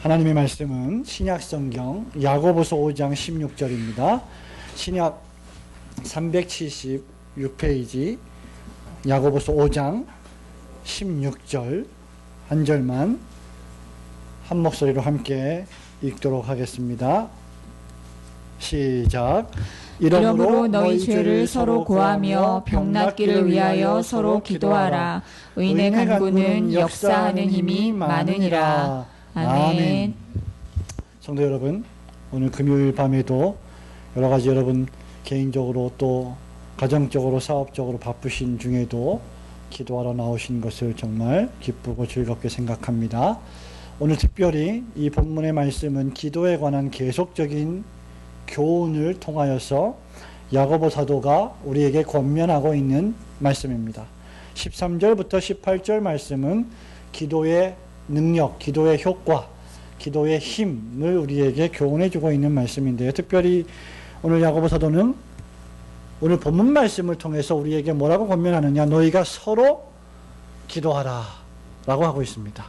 하나님의 말씀은 신약성경 야고보서 5장 16절입니다. 신약 376페이지 야고보서 5장 16절 한 절만 한 목소리로 함께 읽도록 하겠습니다. 시작. 이러므로 너희 죄를 서로 고하며 병낫기를 위하여 서로 기도하라. 의인의 간구는 역사하는 힘이 많으니라. 아멘. 성도 여러분, 오늘 금요일 밤에도 여러 가지 여러분 개인적으로 또 가정적으로 사업적으로 바쁘신 중에도 기도하러 나오신 것을 정말 기쁘고 즐겁게 생각합니다. 오늘 특별히 이 본문의 말씀은 기도에 관한 계속적인 교훈을 통하여서 야고보 사도가 우리에게 권면하고 있는 말씀입니다. 13절부터 18절 말씀은 기도의 능력, 기도의 효과, 기도의 힘을 우리에게 교훈해 주고 있는 말씀인데요. 특별히 오늘 야고보 사도는 오늘 본문 말씀을 통해서 우리에게 뭐라고 권면하느냐, 너희가 서로 기도하라 라고 하고 있습니다.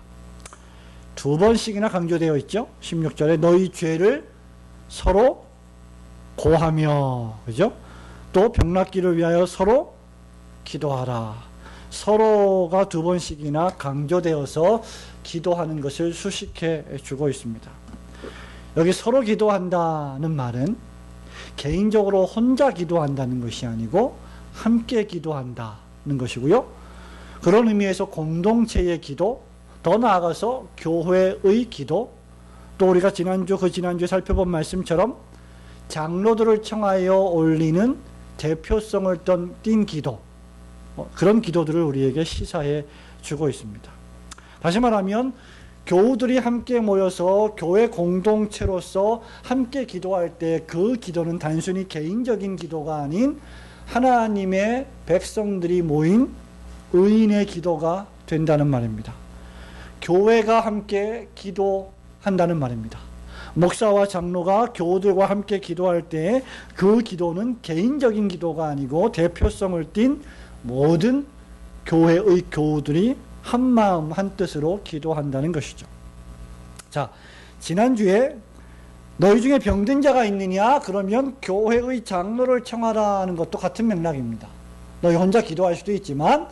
두 번씩이나 강조되어 있죠. 16절에 너희 죄를 서로 고하며, 그죠? 또 병낫기를 위하여 서로 기도하라. 서로가 두 번씩이나 강조되어서 기도하는 것을 수식해 주고 있습니다. 여기 서로 기도한다는 말은 개인적으로 혼자 기도한다는 것이 아니고 함께 기도한다는 것이고요. 그런 의미에서 공동체의 기도, 더 나아가서 교회의 기도, 또 우리가 지난주에 살펴본 말씀처럼 장로들을 청하여 올리는 대표성을 띈 기도, 그런 기도들을 우리에게 시사해 주고 있습니다. 다시 말하면 교우들이 함께 모여서 교회 공동체로서 함께 기도할 때 그 기도는 단순히 개인적인 기도가 아닌 하나님의 백성들이 모인 의인의 기도가 된다는 말입니다. 교회가 함께 기도한다는 말입니다. 목사와 장로가 교우들과 함께 기도할 때 그 기도는 개인적인 기도가 아니고 대표성을 띤 모든 교회의 교우들이 한 마음 한 뜻으로 기도한다는 것이죠. 자, 지난주에 너희 중에 병든 자가 있느냐? 그러면 교회의 장로를 청하라는 것도 같은 맥락입니다. 너희 혼자 기도할 수도 있지만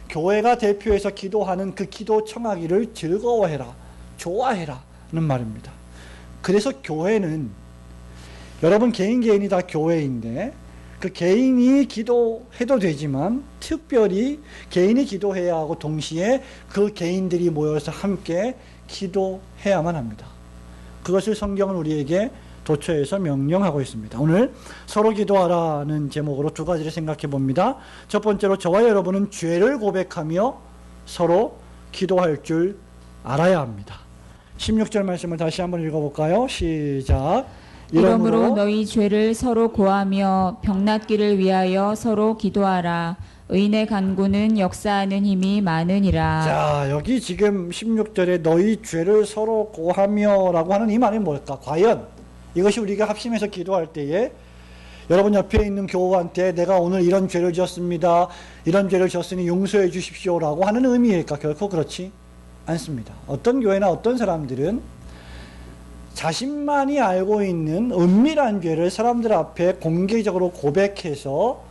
교회가 대표해서 기도하는 그 기도 청하기를 즐거워해라, 좋아해라는 말입니다. 그래서 교회는 여러분 개인이 다 교회인데 그 개인이 기도해도 되지만 특별히 개인이 기도해야 하고 동시에 그 개인들이 모여서 함께 기도해야만 합니다. 그것을 성경은 우리에게 도처에서 명령하고 있습니다. 오늘 서로 기도하라는 제목으로 두 가지를 생각해 봅니다. 첫 번째로 저와 여러분은 죄를 고백하며 서로 기도할 줄 알아야 합니다. 16절 말씀을 다시 한번 읽어볼까요? 시작. 이러므로 너희 죄를 서로 고하며 병낫기를 위하여 서로 기도하라. 의인의 간구는 역사하는 힘이 많으니라. 자, 여기 지금 16절에 너희 죄를 서로 고하며 라고 하는 이 말이 뭘까? 과연 이것이 우리가 합심해서 기도할 때에 여러분 옆에 있는 교우한테 내가 오늘 이런 죄를 지었습니다, 이런 죄를 지었으니 용서해 주십시오 라고 하는 의미일까? 결코 그렇지 않습니다. 어떤 교회나 어떤 사람들은 자신만이 알고 있는 은밀한 죄를 사람들 앞에 공개적으로 고백해서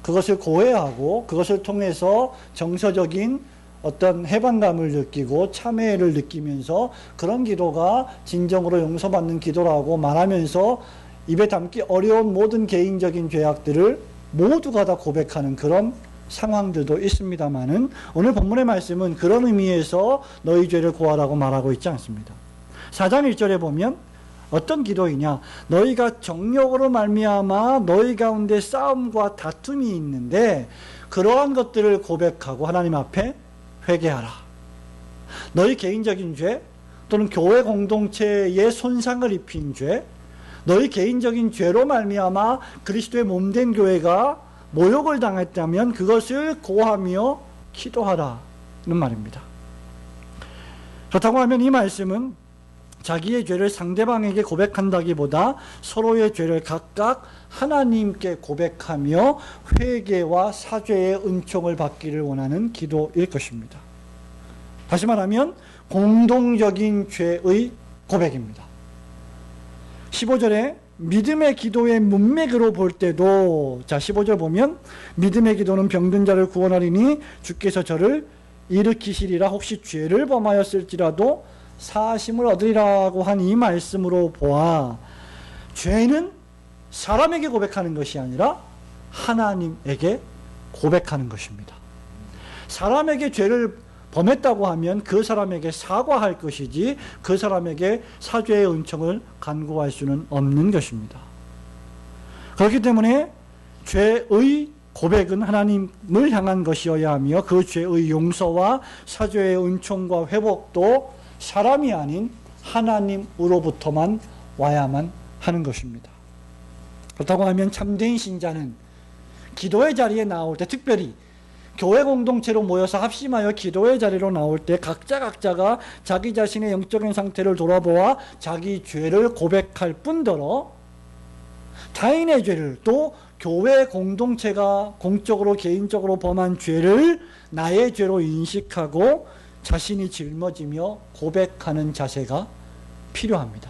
그것을 고해하고 그것을 통해서 정서적인 어떤 해방감을 느끼고 참회를 느끼면서 그런 기도가 진정으로 용서받는 기도라고 말하면서 입에 담기 어려운 모든 개인적인 죄악들을 모두가 다 고백하는 그런 상황들도 있습니다만은 오늘 본문의 말씀은 그런 의미에서 너희 죄를 고하라고 말하고 있지 않습니다. 4장 1절에 보면 어떤 기도이냐, 너희가 정욕으로 말미암아 너희 가운데 싸움과 다툼이 있는데 그러한 것들을 고백하고 하나님 앞에 회개하라. 너희 개인적인 죄 또는 교회 공동체에 손상을 입힌 죄, 너희 개인적인 죄로 말미암아 그리스도의 몸된 교회가 모욕을 당했다면 그것을 고하며 기도하라는 말입니다. 그렇다고 하면 이 말씀은 자기의 죄를 상대방에게 고백한다기보다 서로의 죄를 각각 하나님께 고백하며 회개와 사죄의 은총을 받기를 원하는 기도일 것입니다. 다시 말하면 공동적인 죄의 고백입니다. 15절에 믿음의 기도의 문맥으로 볼 때도, 자 15절 보면 믿음의 기도는 병든 자를 구원하리니 주께서 저를 일으키시리라. 혹시 죄를 범하였을지라도 사하심을 얻으리라고 한 이 말씀으로 보아 죄는 사람에게 고백하는 것이 아니라 하나님에게 고백하는 것입니다. 사람에게 죄를 범했다고 하면 그 사람에게 사과할 것이지 그 사람에게 사죄의 은총을 간구할 수는 없는 것입니다. 그렇기 때문에 죄의 고백은 하나님을 향한 것이어야 하며 그 죄의 용서와 사죄의 은총과 회복도 사람이 아닌 하나님으로부터만 와야만 하는 것입니다. 그렇다고 하면 참된 신자는 기도의 자리에 나올 때, 특별히 교회 공동체로 모여서 합심하여 기도의 자리로 나올 때 각자가 자기 자신의 영적인 상태를 돌아보아 자기 죄를 고백할 뿐더러 타인의 죄를, 또 교회 공동체가 공적으로 개인적으로 범한 죄를 나의 죄로 인식하고 자신이 짊어지며 고백하는 자세가 필요합니다.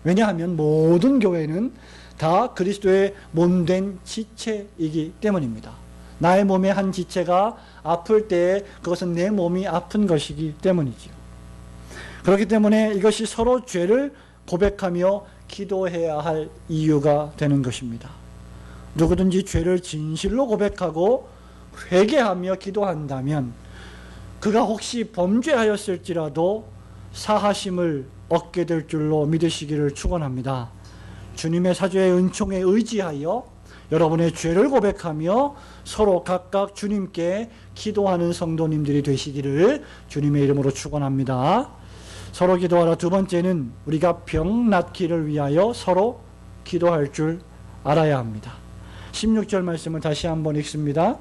왜냐하면 모든 교회는 다 그리스도의 몸된 지체이기 때문입니다. 나의 몸의 한 지체가 아플 때 그것은 내 몸이 아픈 것이기 때문이지요. 그렇기 때문에 이것이 서로 죄를 고백하며 기도해야 할 이유가 되는 것입니다. 누구든지 죄를 진실로 고백하고 회개하며 기도한다면 그가 혹시 범죄하였을지라도 사하심을 얻게 될 줄로 믿으시기를 축원합니다. 주님의 사죄의 은총에 의지하여 여러분의 죄를 고백하며 서로 각각 주님께 기도하는 성도님들이 되시기를 주님의 이름으로 축원합니다. 서로 기도하라. 두 번째는 우리가 병 낫기를 위하여 서로 기도할 줄 알아야 합니다. 16절 말씀을 다시 한번 읽습니다.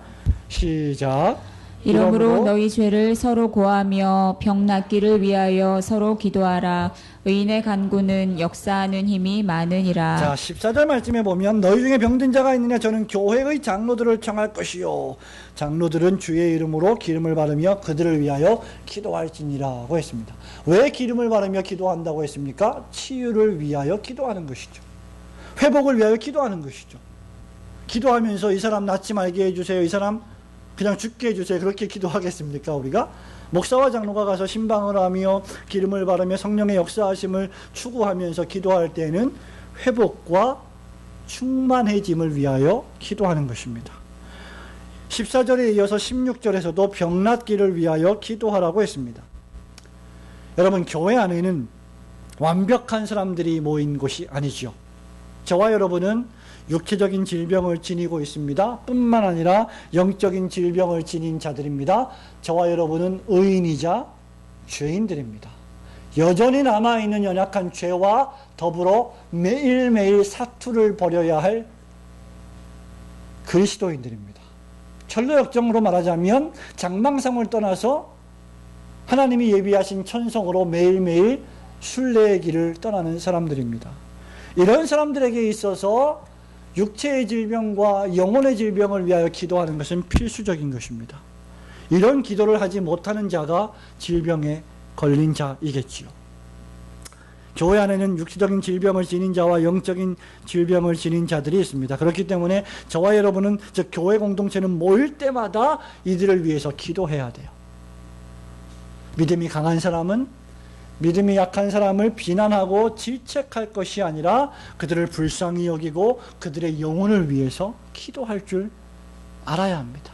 시작. 이러므로 너희 죄를 서로 고하며 병 낫기를 위하여 서로 기도하라. 의인의 간구는 역사하는 힘이 많으니라. 자, 14절 말씀에 보면 너희 중에 병든 자가 있느냐 저는 교회의 장로들을 청할 것이요 장로들은 주의 이름으로 기름을 바르며 그들을 위하여 기도할지니라고 했습니다. 왜 기름을 바르며 기도한다고 했습니까? 치유를 위하여 기도하는 것이죠. 회복을 위하여 기도하는 것이죠. 기도하면서 이 사람 낫지 말게 해주세요, 이 사람 그냥 죽게 해주세요, 그렇게 기도하겠습니까? 우리가 목사와 장로가 가서 신방을 하며 기름을 바르며 성령의 역사하심을 추구하면서 기도할 때는 회복과 충만해짐을 위하여 기도하는 것입니다. 14절에 이어서 16절에서도 병 낫기를 위하여 기도하라고 했습니다. 여러분, 교회 안에는 완벽한 사람들이 모인 곳이 아니죠. 저와 여러분은 육체적인 질병을 지니고 있습니다. 뿐만 아니라 영적인 질병을 지닌 자들입니다. 저와 여러분은 의인이자 죄인들입니다. 여전히 남아있는 연약한 죄와 더불어 매일매일 사투를 벌여야 할 그리스도인들입니다. 철로역정으로 말하자면 장망성을 떠나서 하나님이 예비하신 천성으로 매일매일 순례의 길을 떠나는 사람들입니다. 이런 사람들에게 있어서 육체의 질병과 영혼의 질병을 위하여 기도하는 것은 필수적인 것입니다. 이런 기도를 하지 못하는 자가 질병에 걸린 자이겠지요. 교회 안에는 육체적인 질병을 지닌 자와 영적인 질병을 지닌 자들이 있습니다. 그렇기 때문에 저와 여러분은, 즉 교회 공동체는 모일 때마다 이들을 위해서 기도해야 돼요. 믿음이 강한 사람은 믿음이 약한 사람을 비난하고 질책할 것이 아니라 그들을 불쌍히 여기고 그들의 영혼을 위해서 기도할 줄 알아야 합니다.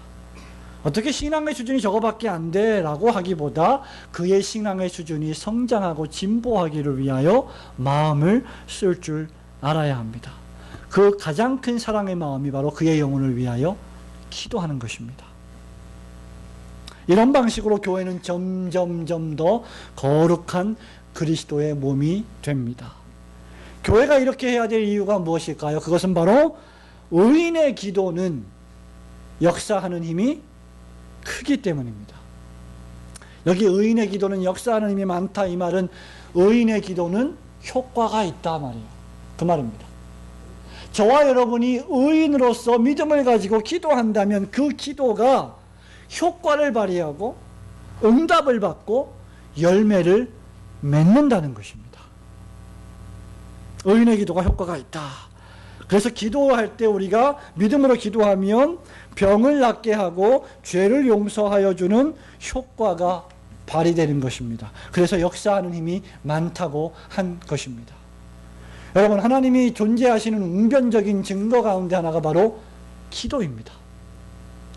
어떻게 신앙의 수준이 저거밖에 안 돼? 라고 하기보다 그의 신앙의 수준이 성장하고 진보하기를 위하여 마음을 쓸 줄 알아야 합니다. 그 가장 큰 사랑의 마음이 바로 그의 영혼을 위하여 기도하는 것입니다. 이런 방식으로 교회는 점점점 더 거룩한 그리스도의 몸이 됩니다. 교회가 이렇게 해야 될 이유가 무엇일까요? 그것은 바로 의인의 기도는 역사하는 힘이 크기 때문입니다. 여기 의인의 기도는 역사하는 힘이 많다, 이 말은 의인의 기도는 효과가 있다 말이에요. 그 말입니다. 저와 여러분이 의인으로서 믿음을 가지고 기도한다면 그 기도가 효과를 발휘하고 응답을 받고 열매를 맺는다는 것입니다. 의인의 기도가 효과가 있다. 그래서 기도할 때 우리가 믿음으로 기도하면 병을 낫게 하고 죄를 용서하여 주는 효과가 발휘되는 것입니다. 그래서 역사하는 힘이 많다고 한 것입니다. 여러분, 하나님이 존재하시는 웅변적인 증거 가운데 하나가 바로 기도입니다.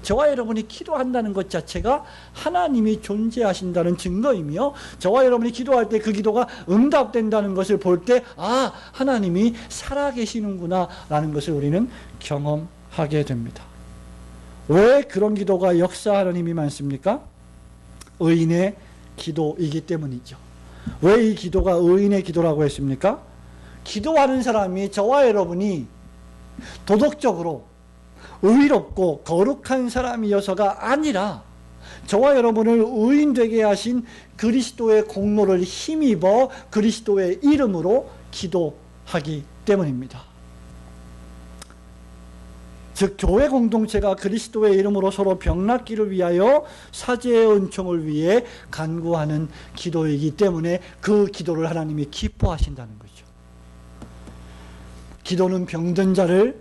저와 여러분이 기도한다는 것 자체가 하나님이 존재하신다는 증거이며, 저와 여러분이 기도할 때 그 기도가 응답된다는 것을 볼 때, 아, 하나님이 살아계시는구나 라는 것을 우리는 경험하게 됩니다. 왜 그런 기도가 역사하는 힘이 많습니까? 의인의 기도이기 때문이죠. 왜 이 기도가 의인의 기도라고 했습니까? 기도하는 사람이, 저와 여러분이 도덕적으로 의롭고 거룩한 사람이어서가 아니라 저와 여러분을 의인 되게 하신 그리스도의 공로를 힘입어 그리스도의 이름으로 기도하기 때문입니다. 즉, 교회 공동체가 그리스도의 이름으로 서로 병낫기를 위하여 사죄의 은총을 위해 간구하는 기도이기 때문에 그 기도를 하나님이 기뻐하신다는 거죠. 기도는 병든 자를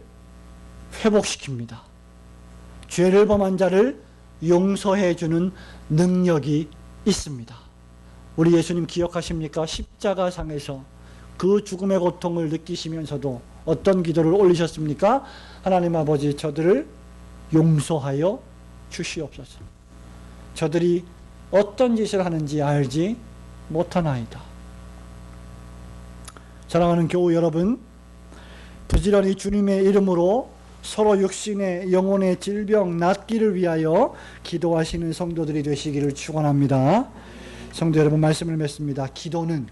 회복시킵니다. 죄를 범한 자를 용서해 주는 능력이 있습니다. 우리 예수님 기억하십니까? 십자가상에서 그 죽음의 고통을 느끼시면서도 어떤 기도를 올리셨습니까? 하나님 아버지, 저들을 용서하여 주시옵소서. 저들이 어떤 짓을 하는지 알지 못하나이다. 사랑하는 교우 여러분, 부지런히 주님의 이름으로 서로 육신의 영혼의 질병 낫기를 위하여 기도하시는 성도들이 되시기를 축원합니다. 성도 여러분, 말씀을 맺습니다. 기도는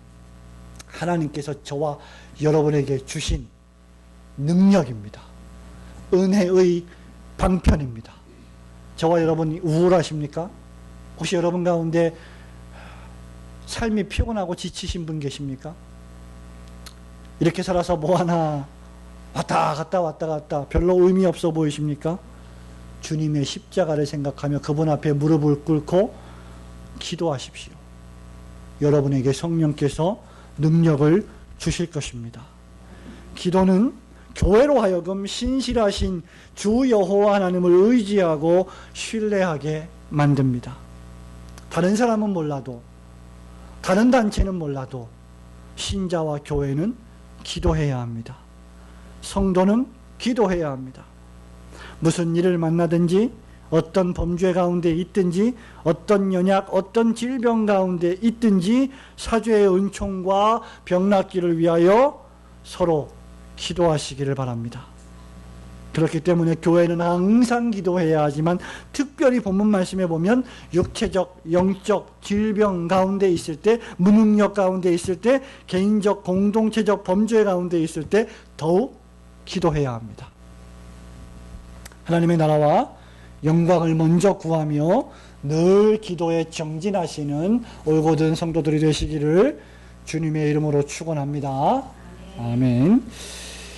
하나님께서 저와 여러분에게 주신 능력입니다. 은혜의 방편입니다. 저와 여러분이 우울하십니까? 혹시 여러분 가운데 삶이 피곤하고 지치신 분 계십니까? 이렇게 살아서 뭐하나 왔다 갔다 별로 의미 없어 보이십니까? 주님의 십자가를 생각하며 그분 앞에 무릎을 꿇고 기도하십시오. 여러분에게 성령께서 능력을 주실 것입니다. 기도는 교회로 하여금 신실하신 주 여호와 하나님을 의지하고 신뢰하게 만듭니다. 다른 사람은 몰라도, 다른 단체는 몰라도 신자와 교회는 기도해야 합니다. 성도는 기도해야 합니다. 무슨 일을 만나든지, 어떤 범죄 가운데 있든지, 어떤 연약, 어떤 질병 가운데 있든지 사죄의 은총과 병낫기를 위하여 서로 기도하시기를 바랍니다. 그렇기 때문에 교회는 항상 기도해야 하지만, 특별히 본문 말씀에 보면 육체적, 영적 질병 가운데 있을 때, 무능력 가운데 있을 때, 개인적, 공동체적 범죄 가운데 있을 때 더욱 기도해야 합니다. 하나님의 나라와 영광을 먼저 구하며 늘 기도에 정진하시는 올곧은 성도들이 되시기를 주님의 이름으로 축원합니다. 아멘.